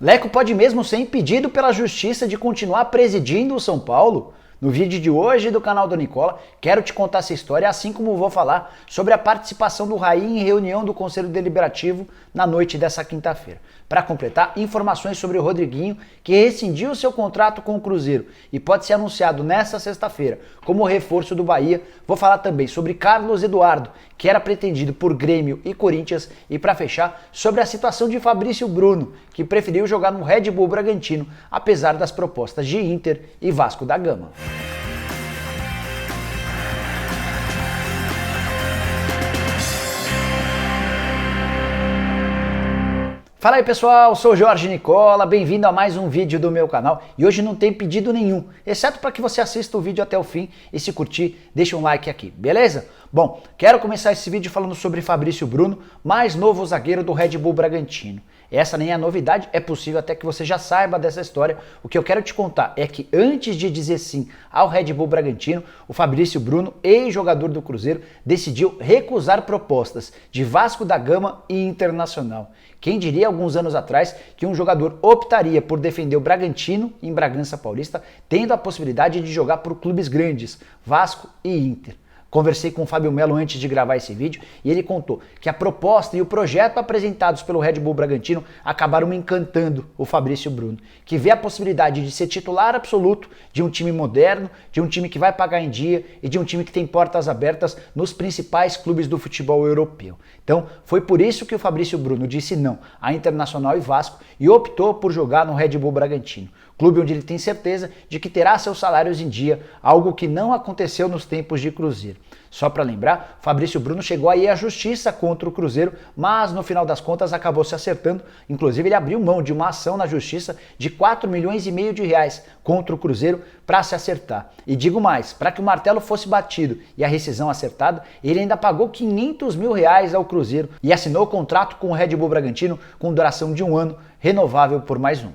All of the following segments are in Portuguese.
Leco pode mesmo ser impedido pela justiça de continuar presidindo o São Paulo? No vídeo de hoje do canal do Nicola, quero te contar essa história, assim como vou falar sobre a participação do Raí em reunião do Conselho Deliberativo na noite dessa quinta-feira. Para completar, informações sobre o Rodriguinho, que rescindiu seu contrato com o Cruzeiro e pode ser anunciado nesta sexta-feira como reforço do Bahia. Vou falar também sobre Carlos Eduardo, que era pretendido por Grêmio e Corinthians, e para fechar, sobre a situação de Fabrício Bruno, que preferiu jogar no Red Bull Bragantino, apesar das propostas de Inter e Vasco da Gama. Fala aí pessoal, sou Jorge Nicola, bem-vindo a mais um vídeo do meu canal e hoje não tem pedido nenhum, exceto para que você assista o vídeo até o fim e se curtir, deixa um like aqui, beleza? Bom, quero começar esse vídeo falando sobre Fabrício Bruno, mais novo zagueiro do Red Bull Bragantino. Essa nem é novidade, é possível até que você já saiba dessa história. O que eu quero te contar é que antes de dizer sim ao Red Bull Bragantino, o Fabrício Bruno, ex-jogador do Cruzeiro, decidiu recusar propostas de Vasco da Gama e Internacional. Quem diria alguns anos atrás que um jogador optaria por defender o Bragantino em Bragança Paulista, tendo a possibilidade de jogar por clubes grandes, Vasco e Inter. Conversei com o Fábio Melo antes de gravar esse vídeo e ele contou que a proposta e o projeto apresentados pelo Red Bull Bragantino acabaram encantando o Fabrício Bruno, que vê a possibilidade de ser titular absoluto de um time moderno, de um time que vai pagar em dia e de um time que tem portas abertas nos principais clubes do futebol europeu. Então, foi por isso que o Fabrício Bruno disse não a Internacional e Vasco e optou por jogar no Red Bull Bragantino, clube onde ele tem certeza de que terá seus salários em dia, algo que não aconteceu nos tempos de Cruzeiro. Só para lembrar, Fabrício Bruno chegou aí à justiça contra o Cruzeiro, mas no final das contas acabou se acertando. Inclusive ele abriu mão de uma ação na justiça de 4,5 milhões de reais contra o Cruzeiro para se acertar. E digo mais, para que o martelo fosse batido e a rescisão acertada, ele ainda pagou 500 mil reais ao Cruzeiro e assinou o contrato com o Red Bull Bragantino com duração de 1 ano, renovável por mais um.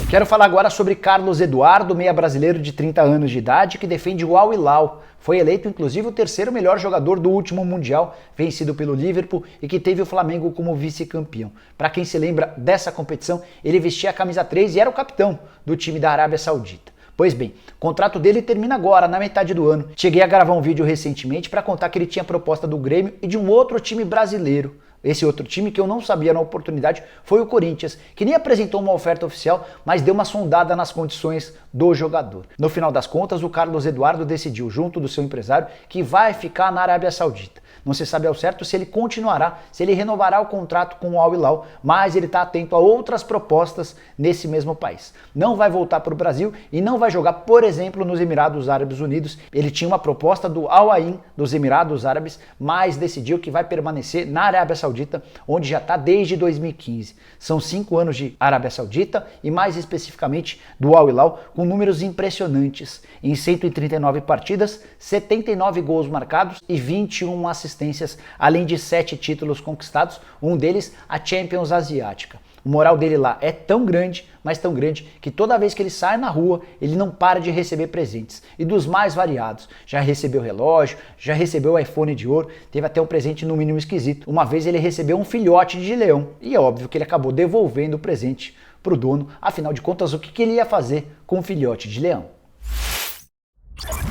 Quero falar agora sobre Carlos Eduardo, meia brasileiro de 30 anos de idade, que defende o Al Hilal. Foi eleito inclusive o terceiro melhor jogador do último Mundial, vencido pelo Liverpool, e que teve o Flamengo como vice-campeão. Para quem se lembra dessa competição, ele vestia a camisa 3 e era o capitão do time da Arábia Saudita. Pois bem, o contrato dele termina agora, na metade do ano. Cheguei a gravar um vídeo recentemente para contar que ele tinha proposta do Grêmio e de um outro time brasileiro. Esse outro time que eu não sabia na oportunidade foi o Corinthians, que nem apresentou uma oferta oficial, mas deu uma sondada nas condições do jogador. No final das contas, o Carlos Eduardo decidiu, junto do seu empresário, que vai ficar na Arábia Saudita. Não se sabe ao certo se ele continuará, se ele renovará o contrato com o Al Hilal, mas ele está atento a outras propostas nesse mesmo país. Não vai voltar para o Brasil e não vai jogar, por exemplo, nos Emirados Árabes Unidos. Ele tinha uma proposta do Al Ain dos Emirados Árabes, mas decidiu que vai permanecer na Arábia Saudita, onde já está desde 2015. São 5 anos de Arábia Saudita e mais especificamente do Al Hilal, com números impressionantes. Em 139 partidas, 79 gols marcados e 21 assistências, além de 7 títulos conquistados, um deles a Champions Asiática. O moral dele lá é tão grande, mas tão grande, que toda vez que ele sai na rua, ele não para de receber presentes, e dos mais variados. Já recebeu relógio, já recebeu iPhone de ouro, teve até um presente no mínimo esquisito. Uma vez ele recebeu um filhote de leão, e é óbvio que ele acabou devolvendo o presente para o dono, afinal de contas, o que ele ia fazer com um filhote de leão?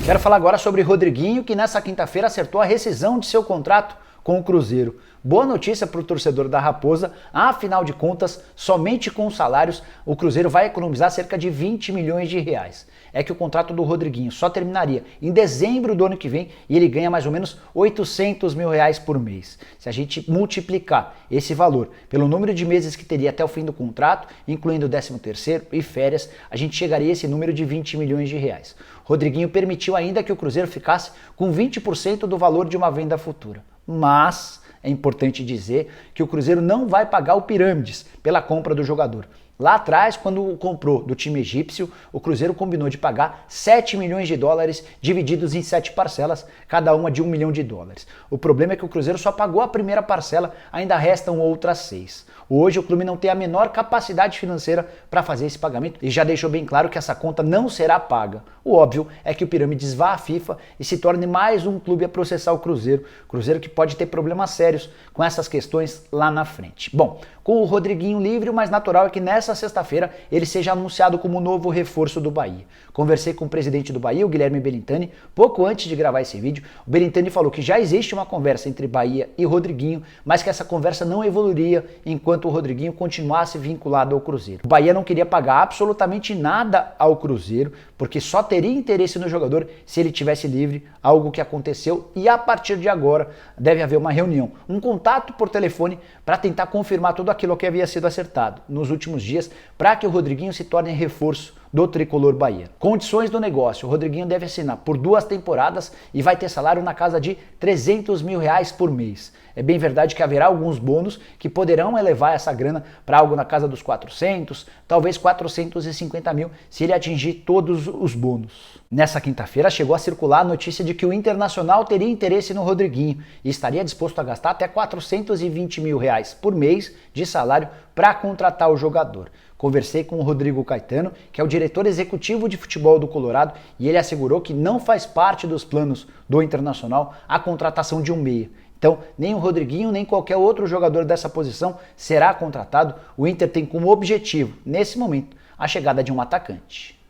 Quero falar agora sobre Rodriguinho, que nessa quinta-feira acertou a rescisão de seu contrato com o Cruzeiro. Boa notícia para o torcedor da Raposa, afinal de contas, somente com os salários o Cruzeiro vai economizar cerca de 20 milhões de reais. É que o contrato do Rodriguinho só terminaria em dezembro do ano que vem e ele ganha mais ou menos 800 mil reais por mês. Se a gente multiplicar esse valor pelo número de meses que teria até o fim do contrato, incluindo o 13º e férias, a gente chegaria a esse número de 20 milhões de reais. Rodriguinho permitiu ainda que o Cruzeiro ficasse com 20% do valor de uma venda futura. Mas é importante dizer que o Cruzeiro não vai pagar o Pirâmides pela compra do jogador. Lá atrás, quando comprou do time egípcio, o Cruzeiro combinou de pagar 7 milhões de dólares divididos em 7 parcelas, cada uma de 1 milhão de dólares. O problema é que o Cruzeiro só pagou a primeira parcela, ainda restam outras 6. Hoje o clube não tem a menor capacidade financeira para fazer esse pagamento e já deixou bem claro que essa conta não será paga. O óbvio é que o Pirâmides vá à FIFA e se torne mais um clube a processar o Cruzeiro. Cruzeiro que pode ter problemas sérios com essas questões lá na frente. Bom, com o Rodriguinho livre, o mais natural é que nessa sexta-feira ele seja anunciado como novo reforço do Bahia. Conversei com o presidente do Bahia, o Guilherme Belintani, pouco antes de gravar esse vídeo. O Belintani falou que já existe uma conversa entre Bahia e Rodriguinho, mas que essa conversa não evoluiria enquanto o Rodriguinho continuasse vinculado ao Cruzeiro. O Bahia não queria pagar absolutamente nada ao Cruzeiro, porque só teria interesse no jogador se ele tivesse livre, algo que aconteceu, e a partir de agora deve haver uma reunião, um contato por telefone para tentar confirmar tudo aquilo que havia sido acertado nos últimos dias para que o Rodriguinho se torne reforço do tricolor baiano. Condições do negócio: o Rodriguinho deve assinar por 2 temporadas e vai ter salário na casa de 300 mil reais por mês. É bem verdade que haverá alguns bônus que poderão elevar essa grana para algo na casa dos 400, talvez 450 mil, se ele atingir todos os bônus. Nessa quinta-feira chegou a circular a notícia de que o Internacional teria interesse no Rodriguinho e estaria disposto a gastar até 420 mil reais por mês de salário para contratar o jogador. Conversei com o Rodrigo Caetano, que é o diretor executivo de futebol do Colorado, e ele assegurou que não faz parte dos planos do Internacional a contratação de um meia. Então, nem o Rodriguinho, nem qualquer outro jogador dessa posição será contratado. O Inter tem como objetivo, nesse momento, a chegada de um atacante.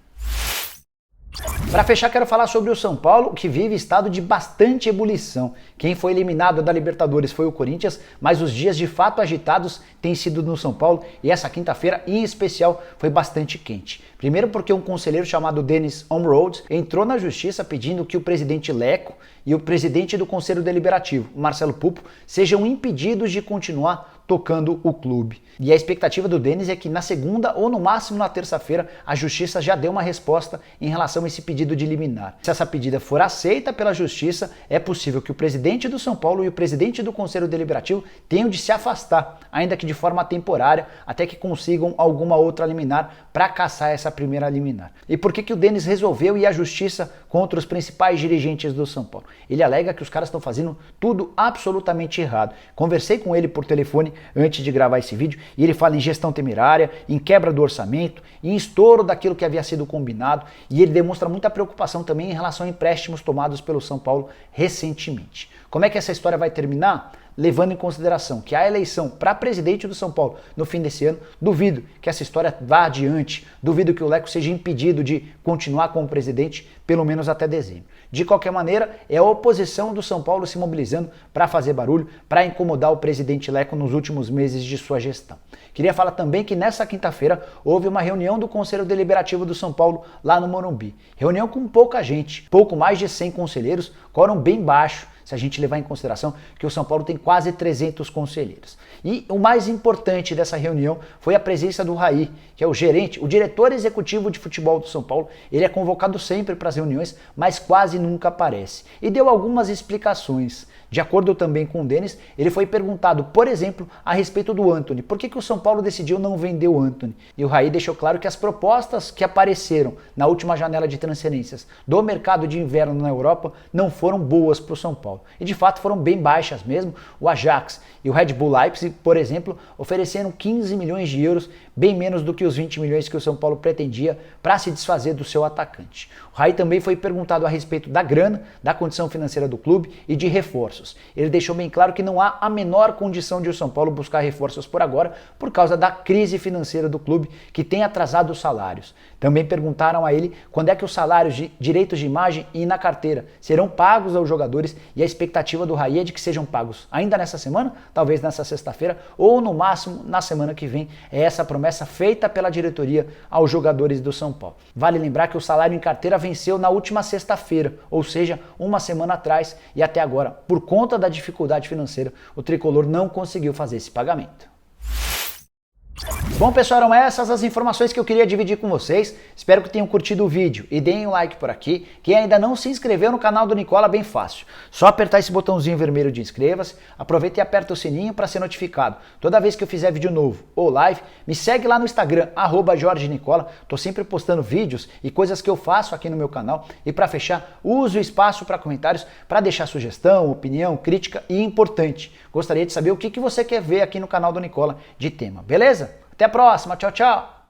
Para fechar, quero falar sobre o São Paulo, que vive estado de bastante ebulição. Quem foi eliminado da Libertadores foi o Corinthians, mas os dias de fato agitados têm sido no São Paulo e essa quinta-feira, em especial, foi bastante quente. Primeiro porque um conselheiro chamado Dennis Omroad entrou na justiça pedindo que o presidente Leco e o presidente do Conselho Deliberativo, Marcelo Pupo, sejam impedidos de continuar tocando o clube. E a expectativa do Dennis é que na segunda ou no máximo na terça-feira a justiça já dê uma resposta em relação a esse pedido de liminar. Se essa pedida for aceita pela justiça, é possível que o presidente do São Paulo e o presidente do Conselho Deliberativo tenham de se afastar, ainda que de forma temporária, até que consigam alguma outra liminar para caçar essa primeira liminar. E por que o Dennis resolveu ir à justiça contra os principais dirigentes do São Paulo? Ele alega que os caras estão fazendo tudo absolutamente errado. Conversei com ele por telefone antes de gravar esse vídeo e ele fala em gestão temerária, em quebra do orçamento, em estouro daquilo que havia sido combinado, e ele demonstra muita preocupação também em relação a empréstimos tomados pelo São Paulo recentemente. Como é que essa história vai terminar? Levando em consideração que a eleição para presidente do São Paulo no fim desse ano, duvido que essa história vá adiante, duvido que o Leco seja impedido de continuar como presidente, pelo menos até dezembro. De qualquer maneira, é a oposição do São Paulo se mobilizando para fazer barulho, para incomodar o presidente Leco nos últimos meses de sua gestão. Queria falar também que nessa quinta-feira houve uma reunião do Conselho Deliberativo do São Paulo lá no Morumbi. Reunião com pouca gente, pouco mais de 100 conselheiros, quórum bem baixo, se a gente levar em consideração que o São Paulo tem quase 300 conselheiros. E o mais importante dessa reunião foi a presença do Raí, que é o gerente, o diretor executivo de futebol do São Paulo. Ele é convocado sempre para as reuniões, mas quase nunca aparece. E deu algumas explicações. De acordo também com o Dennis, ele foi perguntado, por exemplo, a respeito do Antony. Por que o São Paulo decidiu não vender o Antony? E o Raí deixou claro que as propostas que apareceram na última janela de transferências do mercado de inverno na Europa não foram boas para o São Paulo. E de fato foram bem baixas mesmo. O Ajax e o Red Bull Leipzig, por exemplo, ofereceram 15 milhões de euros, bem menos do que os 20 milhões que o São Paulo pretendia para se desfazer do seu atacante. O Raí também foi perguntado a respeito da grana, da condição financeira do clube e de reforços. Ele deixou bem claro que não há a menor condição de o São Paulo buscar reforços por agora, por causa da crise financeira do clube, que tem atrasado os salários. Também perguntaram a ele quando é que os salários de direitos de imagem e na carteira serão pagos aos jogadores, e a expectativa do Raí é de que sejam pagos ainda nessa semana, talvez nessa sexta-feira, ou no máximo na semana que vem. É essa promessa feita pela diretoria aos jogadores do São Paulo. Vale lembrar que o salário em carteira venceu na última sexta-feira, ou seja, uma semana atrás, e até agora, por conta da dificuldade financeira, o tricolor não conseguiu fazer esse pagamento. Bom, pessoal, eram essas as informações que eu queria dividir com vocês. Espero que tenham curtido o vídeo e deem um like por aqui. Quem ainda não se inscreveu no canal do Nicola, bem fácil. Só apertar esse botãozinho vermelho de inscreva-se, aproveita e aperta o sininho para ser notificado. Toda vez que eu fizer vídeo novo ou live, me segue lá no Instagram, @JorgeNicola. Tô sempre postando vídeos e coisas que eu faço aqui no meu canal. E para fechar, use o espaço para comentários para deixar sugestão, opinião, crítica e importante. Gostaria de saber o que você quer ver aqui no canal do Nicola de tema, beleza? Até a próxima, tchau, tchau!